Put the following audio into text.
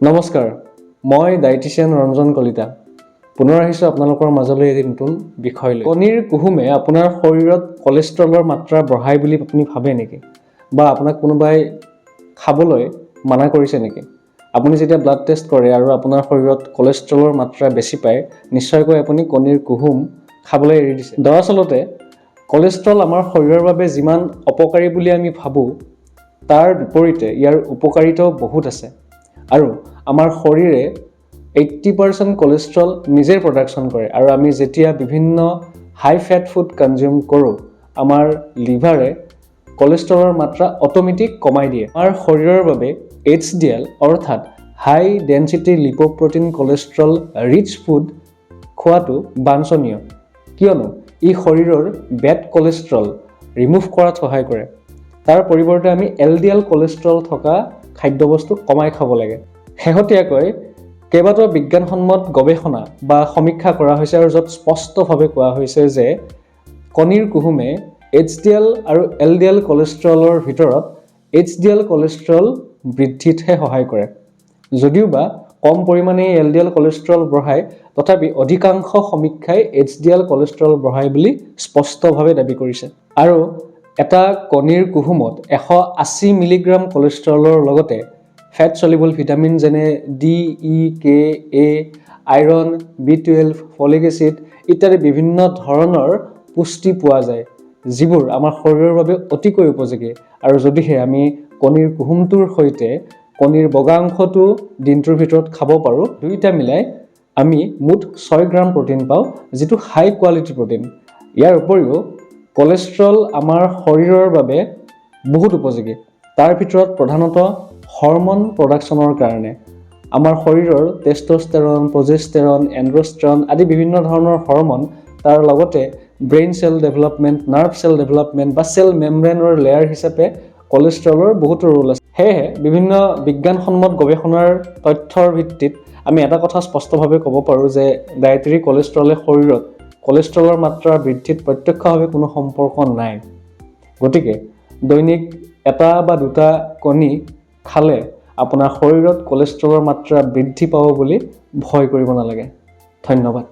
নমস্কাৰ, মই ডায়েটিচিয়ান ৰঞ্জন কলিতা। পুনৰ আহিছোঁ আপোনালোকৰ মাজলৈ এটি নতুন বিষয় লৈ। কণীৰ কুহুমে আপোনাৰ শৰীৰত কলেষ্ট্ৰলৰ মাত্ৰা বঢ়ায় বুলি আপুনি ভাবে নেকি? বা আপোনাক কোনোবাই খাবলৈ মানা কৰিছে নেকি? আপুনি যেতিয়া ব্লাড টেষ্ট কৰে আৰু আপোনাৰ শৰীৰত কলেষ্ট্ৰলৰ মাত্ৰা বেছি পায়, নিশ্চয়কৈ আপুনি কণীৰ কুহুম খাবলৈ এৰি দিছে। দৰাচলতে কলেষ্ট্ৰল আমাৰ শৰীৰৰ বাবে যিমান অপকাৰী বুলি আমি ভাবোঁ, তাৰ বিপৰীতে ইয়াৰ উপকাৰিতাও বহুত আছে। আৰু আমাৰ শৰীৰে 80% কলেষ্ট্ৰল নিজেই প্ৰডাকশ্যন কৰে আৰু আমি যেতিয়া বিভিন্ন হাই ফেট ফুড কনজিউম কৰোঁ, আমাৰ লিভাৰে কলেষ্ট্ৰলৰ মাত্ৰা অট'মেটিক কমাই দিয়ে। আমাৰ শৰীৰৰ বাবে HDL অৰ্থাৎ high density lipoprotein cholesterol rich food খোৱাটো বাঞ্ছনীয়, কিয়নো ই শৰীৰৰ বেড কলেষ্ট্ৰল ৰিমুভ কৰাত সহায় কৰে। তাৰ পৰিৱৰ্তে আমি LDL কলেষ্ট্ৰল থকা খাদ্যবস্তু কমাই খাব লাগে। শেহতীয়াকৈ কেইবাটাও বিজ্ঞানসন্মত গৱেষণা বা সমীক্ষা কৰা হৈছে আৰু য'ত স্পষ্টভাৱে কোৱা হৈছে যে কণীৰ কুহুমে HDL আৰু LDL কলেষ্ট্ৰলৰ ভিতৰত HDL কলেষ্ট্ৰল বৃদ্ধিতহে সহায় কৰে। যদিওবা কম পৰিমাণে LDL কলেষ্ট্ৰল বঢ়ায়, তথাপি অধিকাংশ সমীক্ষাই HDL কলেষ্ট্ৰল বঢ়ায় বুলি স্পষ্টভাৱে দাবী কৰিছে। আৰু এটা কণীৰ কুহুমত 180 মিলিগ্ৰাম কলেষ্ট্ৰলৰ লগতে ফেট চলিবল ভিটামিন যেনে D, E, K, A, iron, B12, folic acid ইত্যাদি বিভিন্ন ধৰণৰ পুষ্টি পোৱা যায়, যিবোৰ আমাৰ শৰীৰৰ বাবে অতিকৈ উপযোগী। আৰু যদিহে আমি কণীৰ কুহুমটোৰ সৈতে কণীৰ বগা অংশটো দিনটোৰ ভিতৰত খাব পাৰোঁ, দুয়োটা মিলাই আমি মুঠ 6 গ্ৰাম প্ৰ'টিন পাওঁ, যিটো হাই কোৱালিটি প্ৰ'টিন। ইয়াৰ উপৰিও কলেষ্ট্ৰল আমাৰ শৰীৰৰ বাবে বহুত উপযোগী। তাৰ ভিতৰত প্ৰধানতঃ হৰম'ন প্ৰডাকশ্যনৰ কাৰণে আমাৰ শৰীৰৰ টেষ্টষ্টেৰন, প্ৰজেষ্টেৰন, এণ্ড্ৰষ্ট্ৰন আদি বিভিন্ন ধৰণৰ হৰম'ন, তাৰ লগতে brain cell development, nerve cell development বা চেল মেমব্ৰেনৰ লেয়াৰ হিচাপে কলেষ্ট্ৰলৰ বহুতো ৰোল আছে। সেয়েহে বিভিন্ন বিজ্ঞানসন্মত গৱেষণাৰ তথ্যৰ ভিত্তিত আমি এটা কথা স্পষ্টভাৱে ক'ব পাৰোঁ যে ডায়েটেৰী কলেষ্ট্ৰলে শৰীৰত কলেষ্ট্ৰলৰ মাত্ৰা বৃদ্ধিত প্ৰত্যক্ষভাৱে কোনো সম্পৰ্ক নাই। গতিকে দৈনিক এটা বা দুটা কণী খালে আপোনাৰ শৰীৰত কলেষ্ট্ৰলৰ মাত্ৰা বৃদ্ধি পাব বুলি ভয় কৰিব নালাগে। ধন্যবাদ।